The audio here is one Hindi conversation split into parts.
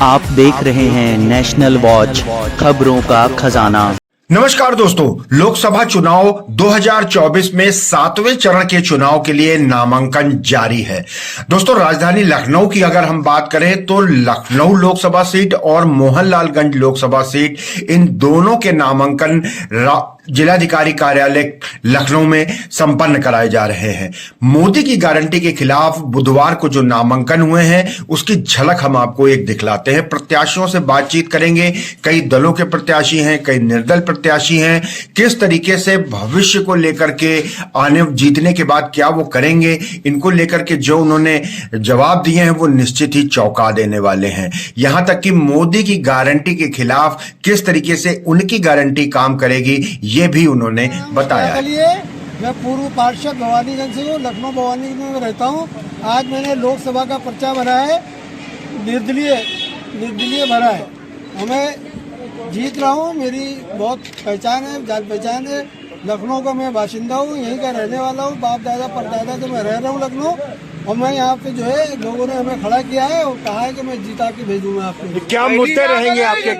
आप देख रहे हैं नेशनल वॉच, खबरों का खजाना। नमस्कार दोस्तों, लोकसभा चुनाव 2024 में 7वें चरण के चुनाव के लिए नामांकन जारी है। दोस्तों, राजधानी लखनऊ की अगर हम बात करें तो लखनऊ लोकसभा सीट और मोहनलालगंज लोकसभा सीट, इन दोनों के नामांकन जिलाधिकारी कार्यालय लखनऊ में संपन्न कराए जा रहे हैं। मोदी की गारंटी के खिलाफ बुधवार को जो नामांकन हुए हैं उसकी झलक हम आपको एक दिखलाते हैं। प्रत्याशियों से बातचीत करेंगे, कई दलों के प्रत्याशी हैं, कई निर्दल प्रत्याशी हैं, किस तरीके से भविष्य को लेकर के आने जीतने के बाद क्या वो करेंगे, इनको लेकर के जो उन्होंने जवाब दिए हैं वो निश्चित ही चौंका देने वाले हैं। यहां तक कि मोदी की गारंटी के खिलाफ किस तरीके से उनकी गारंटी काम करेगी ये भी उन्होंने बताया है। मैं पूर्व पार्षद भवानीगंज से हूँ, लखनऊ भवानीगंज में रहता हूँ। आज मैंने लोकसभा का पर्चा भरा है, निर्दलीय भरा है। हमें जीत रहा हूँ, मेरी बहुत पहचान है, जान पहचान है। लखनऊ का मैं बाशिंदा हूँ, यहीं का रहने वाला हूँ, बाप दादा परदादा से मैं रह रहा हूँ लखनऊ। और मैं यहाँ पे जो है लोगों ने हमें खड़ा किया है और कहा है कि मैं जीता के भेजूंगा आपको। क्या मुद्दे रहेंगे आपके?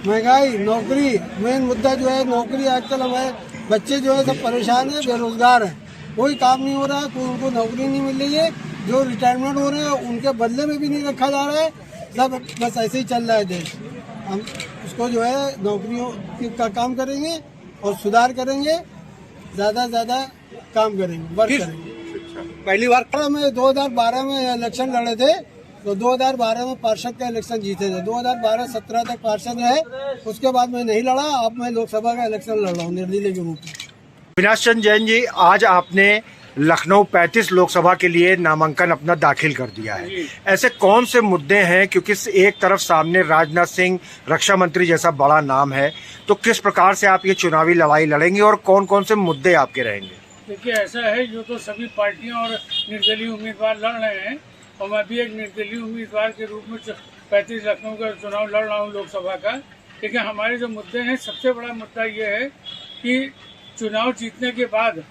महंगाई, नौकरी, मेन मुद्दा जो है नौकरी। आजकल हमारे बच्चे जो है सब परेशान हैं, बेरोजगार हैं, कोई काम नहीं हो रहा है, कोई उनको नौकरी नहीं मिल रही है। जो रिटायरमेंट हो रहे हैं उनके बदले में भी नहीं रखा जा रहा है। सब बस ऐसे ही चल रहा है देश। हम उसको जो है नौकरियों का काम करेंगे और सुधार करेंगे, ज़्यादा से ज़्यादा काम करेंगे, वर्क करेंगे। पहली बार मैं 2012 में इलेक्शन लड़े थे, तो 2012 में पार्षद का इलेक्शन जीते थे। 2012-17 तक पार्षद रहे, उसके बाद मैं नहीं लड़ा। अब मैं लोकसभा का इलेक्शन लड़ रहा हूँ निर्दलीय के रूप में। अविनाश चंद्र जैन जी, आज आपने लखनऊ 35 लोकसभा के लिए नामांकन अपना दाखिल कर दिया है। ऐसे कौन से मुद्दे हैं, क्योंकि एक तरफ सामने राजनाथ सिंह रक्षा मंत्री जैसा बड़ा नाम है, तो किस प्रकार से आप ये चुनावी लड़ाई लड़ेंगे और कौन कौन से मुद्दे आपके रहेंगे? देखिए, ऐसा है, जो तो सभी पार्टियां और निर्दलीय उम्मीदवार लड़ रहे हैं और मैं भी एक निर्दलीय उम्मीदवार के रूप में 35 लखनऊ का चुनाव लड़ रहा हूँ लोकसभा का। लेकिन हमारे जो मुद्दे हैं, सबसे बड़ा मुद्दा ये है कि चुनाव जीतने के बाद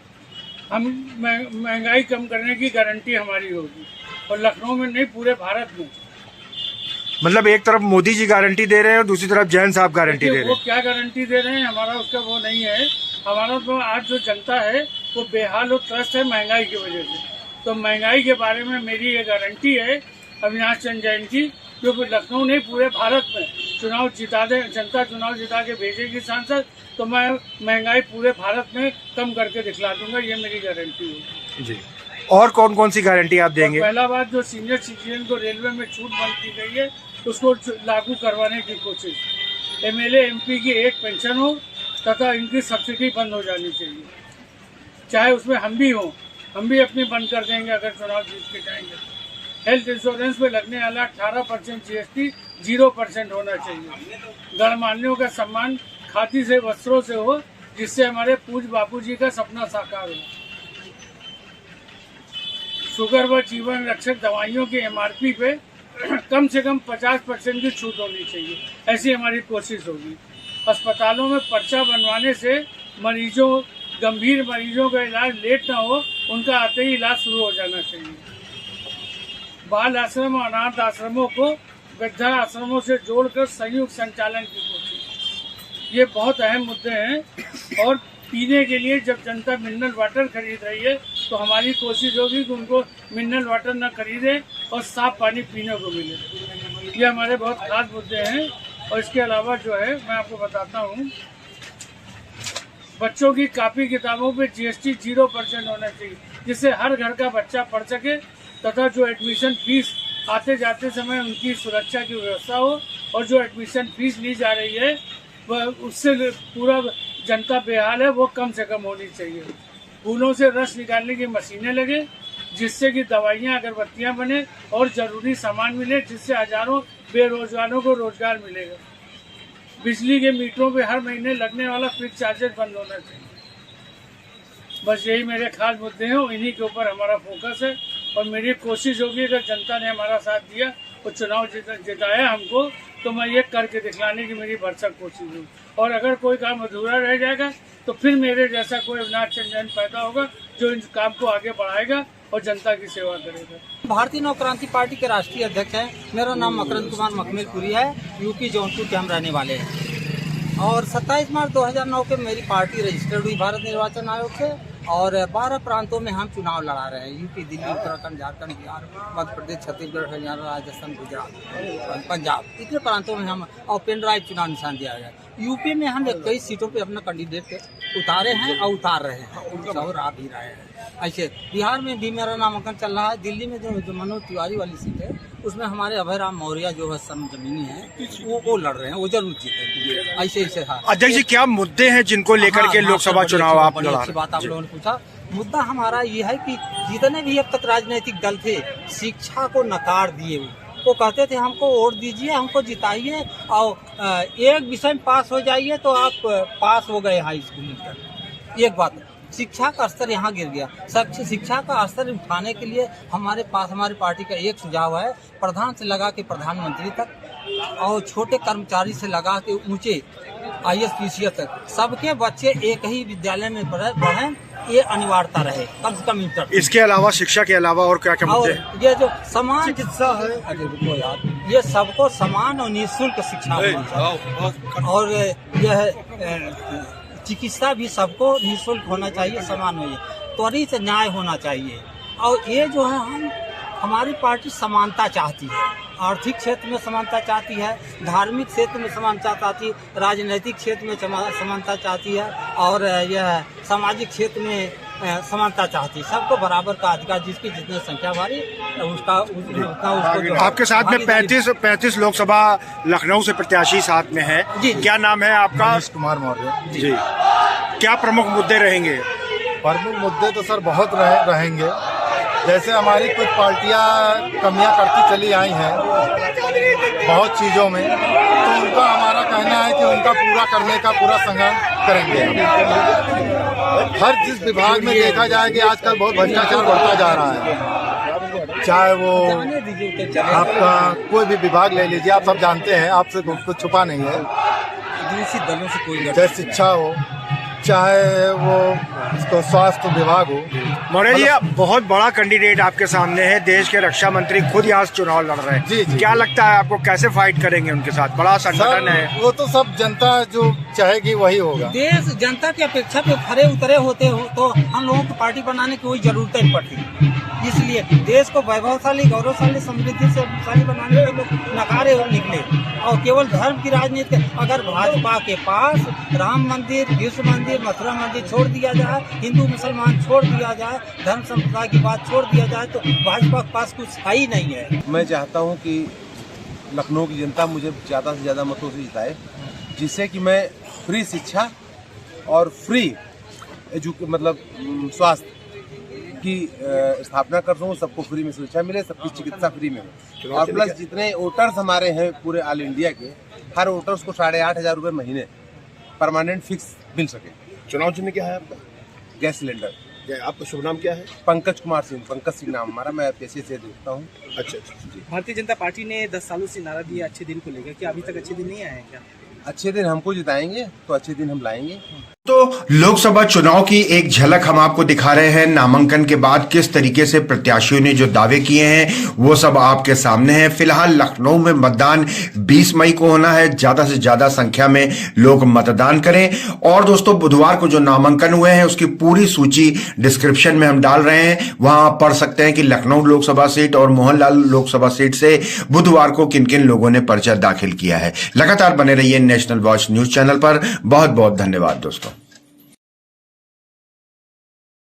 हम महंगाई कम करने की गारंटी हमारी होगी, और लखनऊ में नहीं, पूरे भारत में। मतलब एक तरफ मोदी जी गारंटी दे रहे हैं और दूसरी तरफ जैन साहब गारंटी दे रहे हैं। वो क्या गारंटी दे रहे हैं, हमारा उसका वो नहीं है। हमारा तो आज जो जनता है वो बेहाल और त्रस्त है महंगाई की वजह से। तो महंगाई के बारे में मेरी ये गारंटी है अविनाश चंद्र जैन की, क्योंकि लखनऊ नहीं, पूरे भारत में चुनाव जिता दे, जनता चुनाव जिता के भेजेगी सांसद, तो मैं महंगाई पूरे भारत में कम करके दिखला दूंगा, ये मेरी गारंटी है जी। और कौन कौन सी गारंटी आप देंगे? पहला बात, जो सीनियर सिटीजन को रेलवे में छूट बंद की गई है उसको लागू करवाने की कोशिश। एमएलए एमपी की एक पेंशन हो तथा इनकी सब्सिडी बंद हो जानी चाहिए, चाहे उसमें हम भी हों, हम भी अपनी बंद कर देंगे अगर चुनाव जीत के जाएंगे। हेल्थ इंश्योरेंस में लगने वाला 18% GST 0% होना चाहिए। गणमान्यों का सम्मान खादी से, वस्त्रों से हो, जिससे हमारे पूज्य बापूजी का सपना साकार हो। शुगर व जीवन रक्षक दवाइयों की MRP पे कम से कम 50% की छूट होनी चाहिए, ऐसी हमारी कोशिश होगी। अस्पतालों में पर्चा बनवाने से गंभीर मरीजों का इलाज लेट ना हो, उनका आते ही इलाज शुरू हो जाना चाहिए। बाल आश्रम और अनाथ आश्रमों को वृद्धा आश्रमों से जोड़कर संयुक्त संचालन की कोशिश, ये बहुत अहम मुद्दे हैं। और पीने के लिए जब जनता मिनरल वाटर खरीद रही है, तो हमारी कोशिश होगी कि उनको मिनरल वाटर न खरीदे और साफ पानी पीने को मिले। ये हमारे बहुत खास मुद्दे हैं। और इसके अलावा जो है, मैं आपको बताता हूँ, बच्चों की कापी किताबों पे GST 0% होना चाहिए, जिससे हर घर का बच्चा पढ़ सके, तथा जो एडमिशन फीस आते जाते समय उनकी सुरक्षा की व्यवस्था हो। और जो एडमिशन फीस ली जा रही है वह उससे पूरा जनता बेहाल है, वो कम से कम होनी चाहिए। फूलों से रस निकालने की मशीनें लगे, जिससे कि दवाइयाँ, अगरबत्तियाँ बने और ज़रूरी सामान मिले, जिससे हजारों बेरोजगारों को रोजगार मिलेगा। बिजली के मीटरों पे हर महीने लगने वाला फिक्स चार्जेस बंद होना चाहिए। बस यही मेरे खास मुद्दे हैं, इन्हीं के ऊपर हमारा फोकस है। और मेरी कोशिश होगी, अगर जनता ने हमारा साथ दिया और चुनाव जिताया हमको, तो मैं ये करके दिखलाने की मेरी भरसक कोशिश होगी। और अगर कोई काम अधूरा रह जाएगा तो फिर मेरे जैसा कोई अविनाश चंद्र जैन पैदा होगा, जो इस काम को आगे बढ़ाएगा और जनता की सेवा करेगा। भारतीय नव क्रांति पार्टी के राष्ट्रीय अध्यक्ष हैं। मेरा नाम मकरंद कुमार मखमेलपुरी है। यूपी जौनपुर के हम रहने वाले हैं और 27 मार्च 2009 के मेरी पार्टी रजिस्टर्ड हुई भारत निर्वाचन आयोग से और 12 प्रांतों में हम चुनाव लड़ा रहे हैं। यूपी, दिल्ली, उत्तराखंड, झारखंड, बिहार, मध्य प्रदेश, छत्तीसगढ़, हरियाणा, राजस्थान, गुजरात, पंजाब, इतने प्रांतों में हम और पेन ड्राइव चुनाव निशान दिया गया। यूपी में हम 21 सीटों पे अपना कैंडिडेट उतारे हैं और उतार रहे हैं और आ भी रहे हैं। ऐसे बिहार में भी मेरा नामांकन चल रहा है। दिल्ली में जो मनोज तिवारी वाली सीट है उसमें हमारे अभय राम मौर्य जो है जमीनी है वो लड़ रहे हैं, वो जरूर जीतेंगे। ऐसे ऐसे है। अध्यक्ष जी, क्या मुद्दे हैं जिनको लेकर के लोकसभा चुनाव आप लड़ा रहे हैं? अच्छी बात आप लोगों ने पूछा। मुद्दा हमारा ये है कि जितने भी अब तक राजनीतिक दल थे शिक्षा को नकार दिए। वो कहते थे हमको वोट दीजिए, हमको जिताइए और एक विषय में पास हो जाइए तो आप पास हो गए हाई स्कूल तक। एक बात, शिक्षा का स्तर यहाँ गिर गया। शिक्षा का स्तर उठाने के लिए हमारे पार्टी का एक सुझाव है, प्रधान से लगा के प्रधानमंत्री तक और छोटे कर्मचारी से लगा के ऊंचे IAS PCS तक सबके बच्चे एक ही विद्यालय में पढ़ें, ये अनिवार्यता रहे कम से कम इंटर। इसके अलावा शिक्षा के अलावा और क्या क्या मुद्दे हैं? ये जो समान चिकित्सा है, अरे रुको यार, ये सबको समान और निःशुल्क शिक्षा होनी चाहिए और यह चिकित्सा भी सबको निःशुल्क होना चाहिए, समान होइए, त्वरित न्याय होना चाहिए। और ये जो है हमारी पार्टी समानता चाहती है, आर्थिक क्षेत्र में समानता चाहती है, धार्मिक क्षेत्र में समानता चाहती है, राजनीतिक क्षेत्र में समानता चाहती है और यह सामाजिक क्षेत्र में समानता चाहती है। सबको बराबर का अधिकार, जिसकी जितनी संख्या भारी उसका उसको। आपके साथ में 35 लोकसभा लखनऊ से प्रत्याशी साथ में है जी। क्या नाम है आपका? मनीष कुमार मौर्य जी। क्या प्रमुख मुद्दे रहेंगे? प्रमुख मुद्दे तो सर बहुत रहेंगे। जैसे हमारी कुछ पार्टियां कमियां करती चली आई हैं बहुत चीज़ों में, तो उनका हमारा कहना है कि उनका पूरा करने का पूरा संघर्ष करेंगे। हर जिस विभाग में देखा जाए कि आजकल बहुत भ्रष्टाचार बढ़ता जा रहा है, चाहे वो आपका कोई भी विभाग ले लीजिए, आप सब जानते हैं, आपसे कुछ छुपा नहीं है। दलों से कोई चाहे शिक्षा हो, चाहे वो इसको स्वास्थ्य विभाग हो। मौर्य जी, बहुत बड़ा कैंडिडेट आपके सामने है, देश के रक्षा मंत्री खुद यहाँ से चुनाव लड़ रहे हैं। जी, जी। क्या लगता है आपको, कैसे फाइट करेंगे उनके साथ? बड़ा संगठन है वो तो सब जनता जो चाहेगी वही होगा। देश जनता की अपेक्षा पे खरे उतरे होते हो तो हम लोगों को पार्टी बनाने की कोई जरूरत नहीं पड़ती। इसलिए देश को वैभवशाली, गौरवशाली, समृद्धि से बनाने के लोग नकारे निकले और केवल धर्म की राजनीति। अगर भाजपा के पास राम मंदिर, विश्व मंदिर, मथुरा मंदिर छोड़ दिया जाए, हिंदू मुसलमान छोड़ दिया जाए, धर्म संप्रदाय की बात छोड़ दिया जाए, तो भाजपा के पास कुछ है ही नहीं है। मैं चाहता हूं कि लखनऊ की जनता मुझे ज़्यादा से ज़्यादा मतों से जिताए, जिससे कि मैं फ्री शिक्षा और फ्री स्वास्थ्य की स्थापना कर सकूँ, सबको फ्री में शिक्षा मिले, सबकी चिकित्सा फ्री में हो। और प्लस जितने वोटर्स हमारे हैं पूरे ऑल इंडिया के, हर वोटर्स को 8,500 रुपये महीने परमानेंट फिक्स मिल सके। चुनाव चिन्ह क्या है आपका? Gas cylinder. आपका शुभ नाम क्या है? पंकज कुमार सिंह, पंकज सिंह नाम हमारा, मैं पेशे से देखता हूँ। अच्छा जी। भारतीय जनता पार्टी ने 10 सालों से नारा दिया अच्छे दिन को लेकर, क्या अभी तक अच्छे दिन नहीं आए हैं क्या? अच्छे दिन हमको जिताएंगे तो अच्छे दिन हम लाएंगे। तो लोकसभा चुनाव की एक झलक हम आपको दिखा रहे हैं। नामांकन के बाद किस तरीके से प्रत्याशियों ने जो दावे किए हैं वो सब आपके सामने हैं। फिलहाल लखनऊ में मतदान 20 मई को होना है। ज्यादा से ज्यादा संख्या में लोग मतदान करें। और दोस्तों, बुधवार को जो नामांकन हुए हैं उसकी पूरी सूची डिस्क्रिप्शन में हम डाल रहे हैं, वहां आप पढ़ सकते हैं कि लखनऊ लोकसभा सीट और मोहनलाल लोकसभा सीट से बुधवार को किन किन लोगों ने पर्चा दाखिल किया है। लगातार बने रहिए नेशनल वॉच न्यूज चैनल पर। बहुत बहुत धन्यवाद दोस्तों।